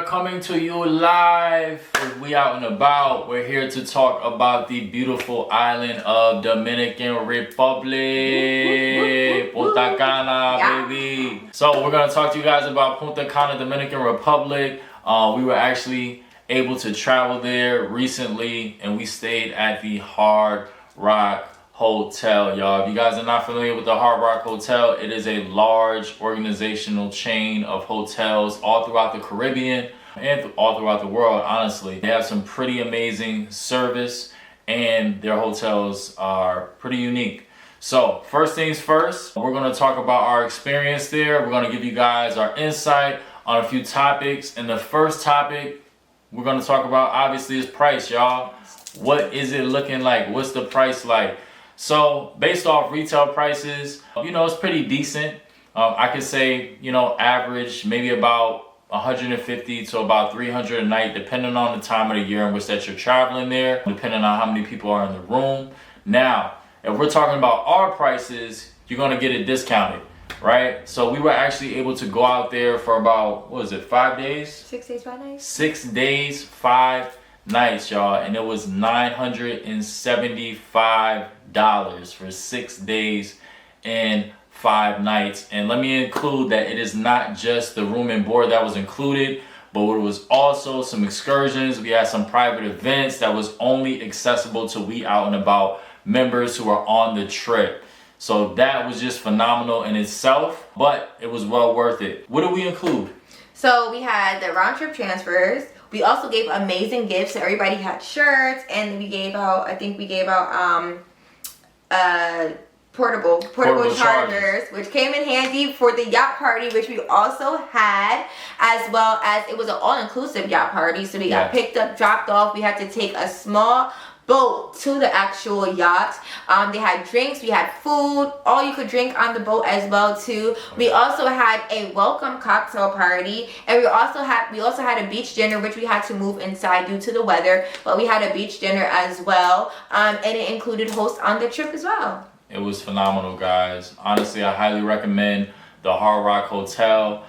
coming to you live. We out and about. We're here to talk about the beautiful island of Dominican Republic. Punta Cana, baby. So we're going to talk to you guys about Punta Cana Dominican Republic. We were actually able to travel there recently, and we stayed at the Hard Rock Hotel, y'all. If you guys are not familiar with the Hard Rock Hotel, it is a large organizational chain of hotels all throughout the Caribbean and all throughout the world, honestly. They have some pretty amazing service, and their hotels are pretty unique. So first things first, we're going to talk about our experience there. We're going to give you guys our insight on a few topics, and the first topic we're going to talk about obviously is price, y'all. What is it looking like? What's the price like? So based off retail prices, it's pretty decent. I could say, average maybe about 150 to about 300 a night, depending on the time of the year in which that you're traveling there, depending on how many people are in the room. Now, if we're talking about our prices, you're going to get it discounted, right? So we were actually able to go out there for about, 5 days? 6 days, 5 nights. 6 days, 5 nights, y'all, and it was $975 for 6 days and 5 nights. And let me include that it is not just the room and board that was included, but it was also some excursions. We had some private events that was only accessible to We Out and About members who are on the trip. So that was just phenomenal in itself, but it was well worth it. What did we include? So we had the round trip transfers. We also gave amazing gifts. So everybody had shirts, and we gave out, portable chargers, which came in handy for the yacht party, which we also had, as well as it was an all-inclusive yacht party. So we got picked up, dropped off. We had to take a small boat to the actual yacht. They had drinks, we had food, all you could drink on the boat as well too. We also had a welcome cocktail party, and we also had a beach dinner, which we had to move inside due to the weather, but we had a beach dinner as well, and it included hosts on the trip as well. It was phenomenal, guys. Honestly, I highly recommend the Hard Rock Hotel.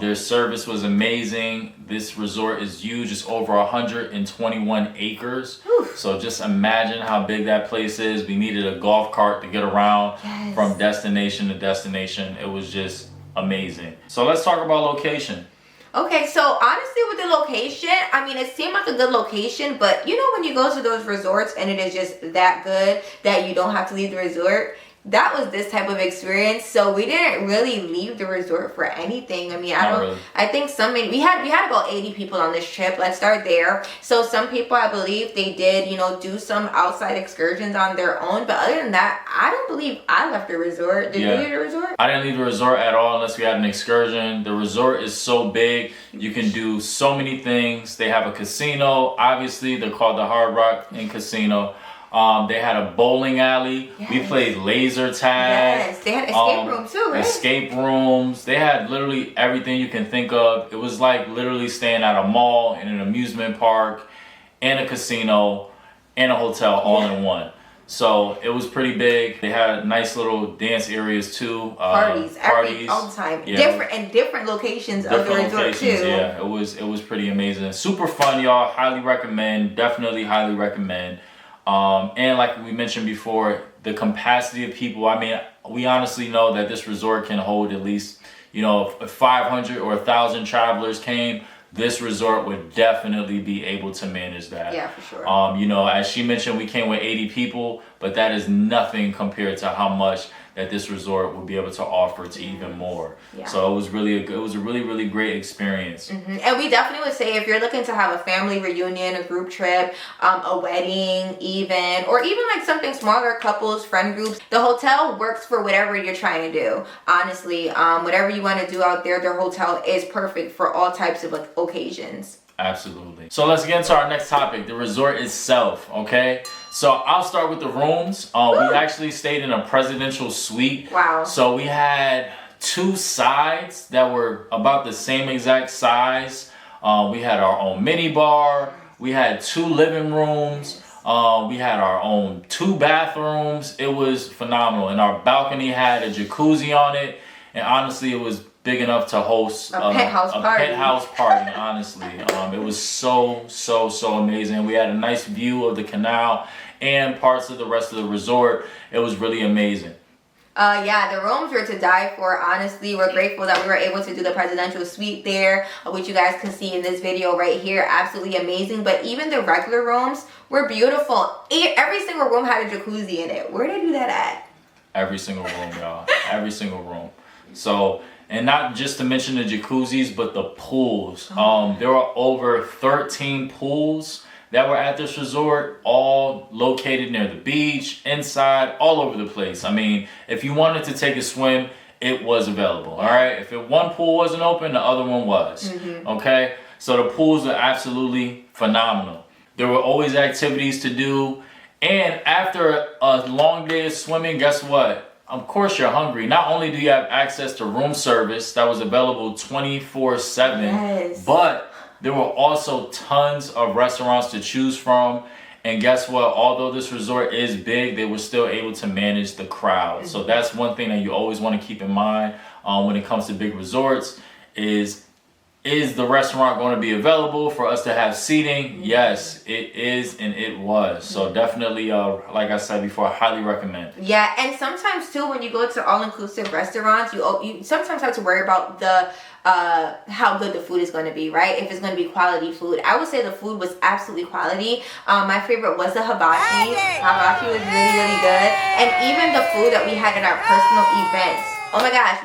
Their service was amazing. This resort is huge. It's over 121 acres. Whew. So just imagine how big that place is. We needed a golf cart to get around from destination to destination. It was just amazing. So let's talk about location. Okay, so honestly with the location, it seemed like a good location, but when you go to those resorts and it is just that good that you don't have to leave the resort, that was this type of experience. So we didn't really leave the resort for anything. I think we had about 80 people on this trip. Let's start there. So some people, I believe they did, do some outside excursions on their own. But other than that, I don't believe I left the resort. Did you leave the resort? I didn't leave the resort at all unless we had an excursion. The resort is so big. You can do so many things. They have a casino. Obviously, they're called the Hard Rock and Casino. They had a bowling alley. Yes. We played laser tag. Yes, they had escape rooms too, right? Escape rooms. They had literally everything you can think of. It was like literally staying at a mall, in an amusement park, and a casino, and a hotel all in one. So it was pretty big. They had nice little dance areas too. Parties all the time. Yeah. Different locations of the resort too. Yeah, it was pretty amazing. Super fun, y'all. Highly recommend. Definitely highly recommend. And like we mentioned before, the capacity of people, we honestly know that this resort can hold at least, if 500 or 1,000 travelers came, this resort would definitely be able to manage that. Yeah, for sure. As she mentioned, we came with 80 people, but that is nothing compared to how much that this resort will be able to offer to even more. Yeah. So it was a really great experience. Mm-hmm. And we definitely would say if you're looking to have a family reunion, a group trip, a wedding even, or even like something smaller, couples, friend groups, the hotel works for whatever you're trying to do. Honestly, whatever you want to do out there, their hotel is perfect for all types of occasions. Absolutely. So let's get into our next topic, the resort itself, okay? So I'll start with the rooms. We actually stayed in a presidential suite. Wow. So we had 2 sides that were about the same exact size. We had our own mini bar. We had 2 living rooms. We had our own 2 bathrooms. It was phenomenal. And our balcony had a jacuzzi on it. And honestly, it was big enough to host a penthouse party. Honestly, it was so amazing. We had a nice view of the canal and parts of the rest of the resort. It was really amazing. Yeah, the rooms were to die for. Honestly, we're grateful that we were able to do the presidential suite there, which you guys can see in this video right here. Absolutely amazing. But even the regular rooms were beautiful. Every single room had a jacuzzi in it. Where did they do that at? Every single room, y'all. Every single room. So, and not just to mention the jacuzzis, but the pools. There were over 13 pools that were at this resort, all located near the beach, inside, all over the place. I mean, if you wanted to take a swim, it was available, all right? If one pool wasn't open, the other one was, okay? So the pools are absolutely phenomenal. There were always activities to do. And after a long day of swimming, guess what? Of course you're hungry. Not only do you have access to room service that was available 24/7, but there were also tons of restaurants to choose from. And guess what? Although this resort is big, they were still able to manage the crowd. So that's one thing that you always want to keep in mind when it comes to big resorts is the restaurant going to be available for us to have seating? Yes, it is, and it was. So definitely, like I said before, I highly recommend. Yeah, and sometimes too, when you go to all-inclusive restaurants, you sometimes have to worry about the how good the food is going to be, right? If it's going to be quality food. I would say the food was absolutely quality. My favorite was the hibachi. Hibachi was really good, and even the food that we had at our personal events. Oh my gosh,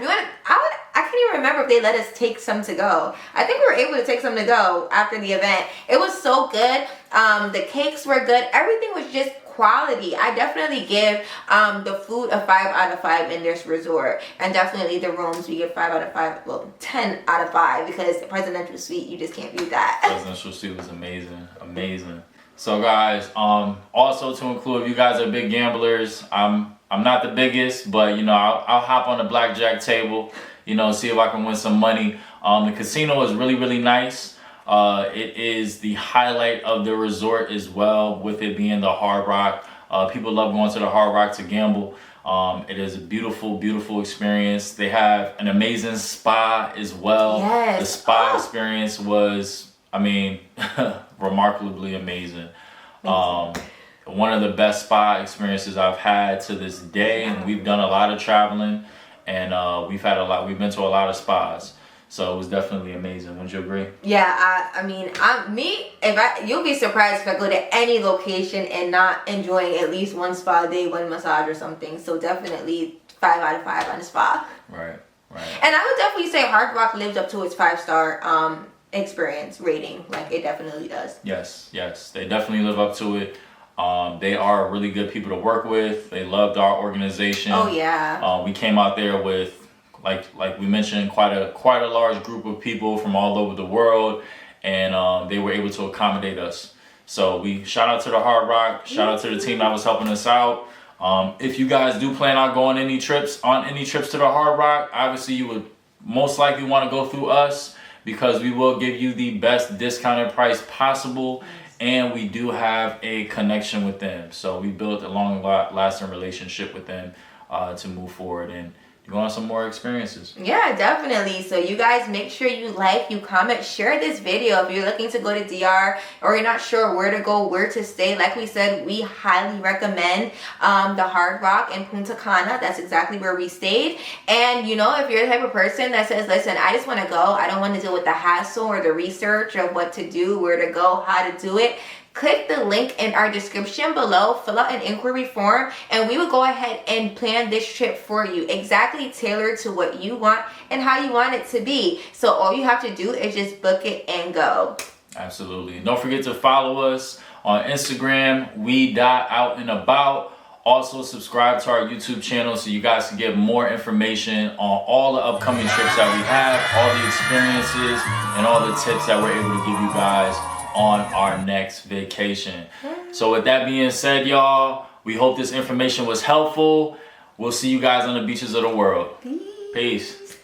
I can't even remember if they let us take some to go. I think we were able to take some to go after the event. It was so good. The cakes were good. Everything was just quality. I definitely give the food a 5 out of 5 in this resort, and definitely the rooms we give 5 out of 5. Well, 10 out of 5 because the presidential suite, you just can't beat that. Presidential suite was amazing. So guys, also to include, if you guys are big gamblers, I'm not the biggest, but you know, I'll hop on the blackjack table, you know, see if I can win some money. The casino is really nice. It is the highlight of the resort as well, with it being the Hard Rock. People love going to the Hard Rock to gamble. It is a beautiful experience. They have an amazing spa as well. Yes. The spa experience was, I mean, remarkably amazing. One of the best spa experiences I've had to this day, and we've done a lot of traveling, and we've been to a lot of spas. So it was definitely amazing. Wouldn't you agree? Yeah, I mean, you'll be surprised if I go to any location and not enjoying at least one spa day, one massage or something. So definitely 5 out of 5 on the spa. Right. And I would definitely say Hard Rock lived up to its 5-star experience rating. Like, it definitely does. Yes, they definitely live up to it. They are really good people to work with. They loved our organization. Oh yeah. We came out there with, like we mentioned, quite a large group of people from all over the world, and they were able to accommodate us. So we shout out to the Hard Rock. Shout out to the team that was helping us out. If you guys do plan on going on any trips to the Hard Rock, obviously you would most likely want to go through us, because we will give you the best discounted price possible. And we do have a connection with them. So we built a long-lasting relationship with them to move forward and go on some more experiences. Yeah, definitely. So you guys make sure you like, you comment, share this video. If you're looking to go to DR or you're not sure where to go, where to stay, like we said, we highly recommend the Hard Rock in Punta Cana. That's exactly where we stayed. And you know, if you're the type of person that says, listen, I just want to go, I don't want to deal with the hassle or the research of what to do, where to go, how to do it, click the link in our description below, fill out an inquiry form, and we will go ahead and plan this trip for you, exactly tailored to what you want and how you want it to be. So all you have to do is just book it and go. Absolutely. Don't forget to follow us on Instagram, we.outandabout. Also subscribe to our YouTube channel so you guys can get more information on all the upcoming trips that we have, all the experiences, and all the tips that we're able to give you guys on our next vacation. So with that being said, y'all, we hope this information was helpful. We'll see you guys on the beaches of the world. Peace.